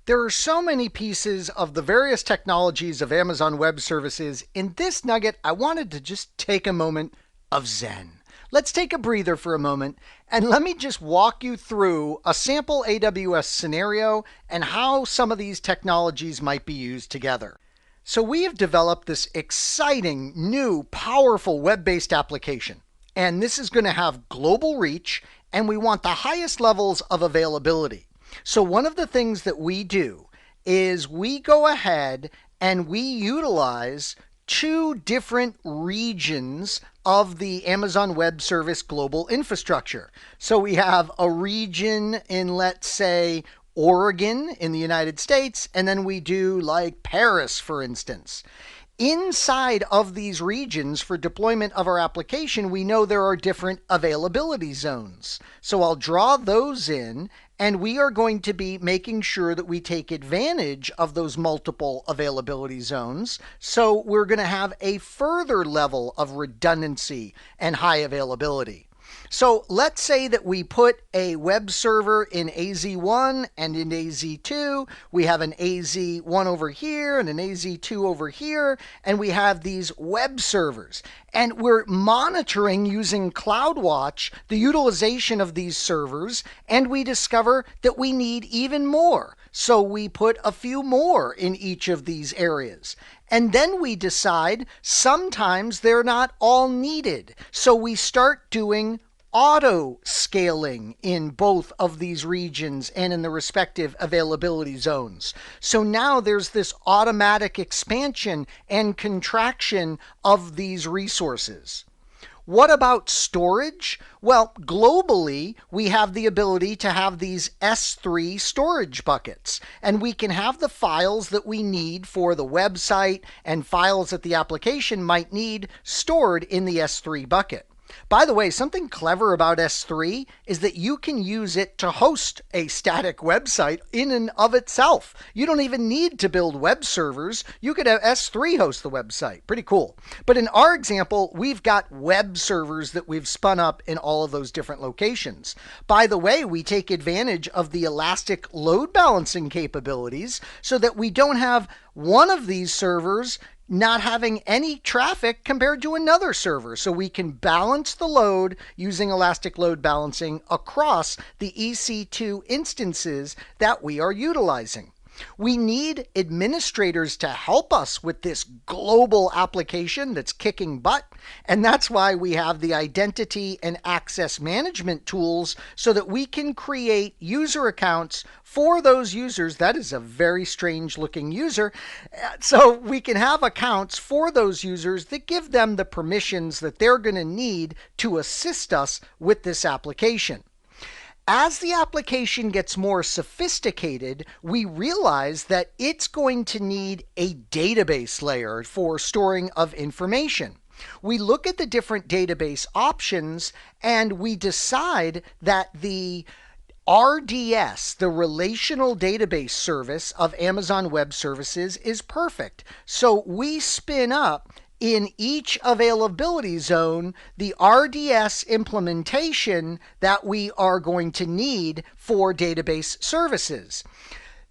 There are so many pieces of the various technologies of Amazon Web Services. In this nugget, I wanted to just take a moment of Zen. Let's take a breather for a moment and let me just walk you through a sample AWS scenario and how some of these technologies might be used together. So we have developed this exciting, new, powerful web-based application. And this is going to have global reach, and we want the highest levels of availability. So one of the things that we do is we go ahead and we utilize two different regions of the Amazon Web Service global infrastructure. So we have a region in, let's say, Oregon in the United States, and then we do like Paris, for instance. Inside of these regions for deployment of our application, we know there are different availability zones. So I'll draw those in, and we are going to be making sure that we take advantage of those multiple availability zones. So we're going to have a further level of redundancy and high availability. So let's say that we put a web server in AZ1 and in AZ2. We have an AZ1 over here and an AZ2 over here, and we have these web servers. And we're monitoring using CloudWatch the utilization of these servers, and we discover that we need even more. So we put a few more in each of these areas. And then we decide sometimes they're not all needed. So we start doing auto scaling in both of these regions and in the respective availability zones. So now there's this automatic expansion and contraction of these resources. What about storage? Well, globally, we have the ability to have these S3 storage buckets, and we can have the files that we need for the website and files that the application might need stored in the S3 bucket. By the way, something clever about S3 is that you can use it to host a static website in and of itself. You don't even need to build web servers. You could have S3 host the website. Pretty cool. But in our example, we've got web servers that we've spun up in all of those different locations. By the way, we take advantage of the elastic load balancing capabilities so that we don't have one of these servers not having any traffic compared to another server. So we can balance the load using elastic load balancing across the EC2 instances that we are utilizing. We need administrators to help us with this global application that's kicking butt. And that's why we have the identity and access management tools so that we can create user accounts for those users. That is a very strange looking user. So we can have accounts for those users that give them the permissions that they're going to need to assist us with this application. As the application gets more sophisticated, we realize that it's going to need a database layer for storing of information. We look at the different database options and we decide that the RDS, the Relational Database Service of Amazon Web Services, is perfect. So we spin up in each availability zone the RDS implementation that we are going to need for database services.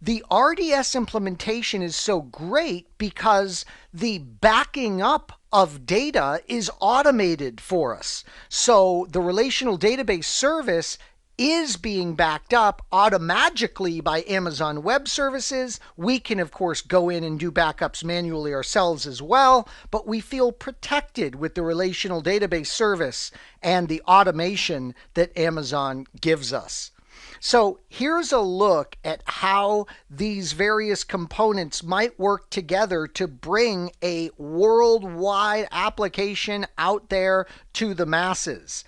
The RDS implementation is so great because the backing up of data is automated for us. So the Relational Database Service is being backed up automatically by Amazon Web Services. We can, of course, go in and do backups manually ourselves as well, but we feel protected with the Relational Database Service and the automation that Amazon gives us. So here's a look at how these various components might work together to bring a worldwide application out there to the masses.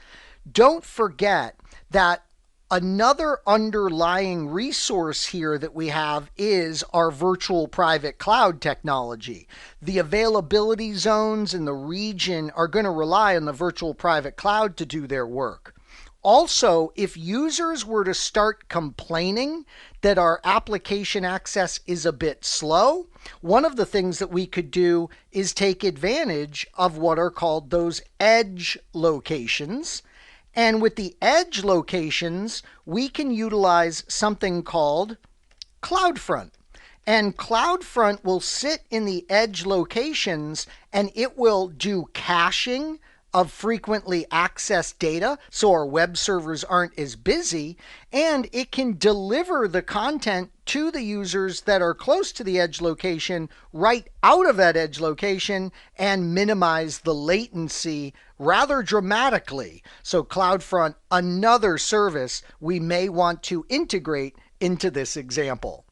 Don't forget that another underlying resource here that we have is our virtual private cloud technology. The availability zones in the region are going to rely on the virtual private cloud to do their work. Also, if users were to start complaining that our application access is a bit slow, one of the things that we could do is take advantage of what are called those edge locations. And with the edge locations, we can utilize something called CloudFront. And CloudFront will sit in the edge locations and it will do caching of frequently accessed data so our web servers aren't as busy, and it can deliver the content to the users that are close to the edge location right out of that edge location and minimize the latency rather dramatically. So CloudFront, another service we may want to integrate into this example.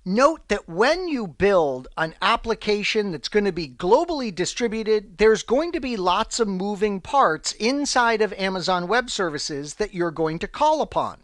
Note that when you build an application that's going to be globally distributed, there's going to be lots of moving parts inside of Amazon Web Services that you're going to call upon.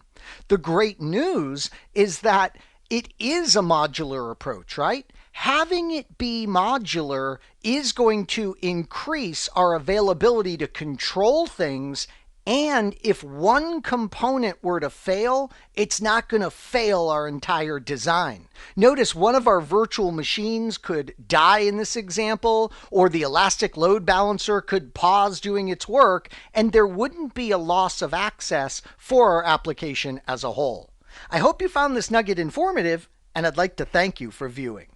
The great news is that it is a modular approach, right? Having it be modular is going to increase our availability to control things. And if one component were to fail, it's not going to fail our entire design. Notice one of our virtual machines could die in this example, or the elastic load balancer could pause doing its work, and there wouldn't be a loss of access for our application as a whole. I hope you found this nugget informative, and I'd like to thank you for viewing.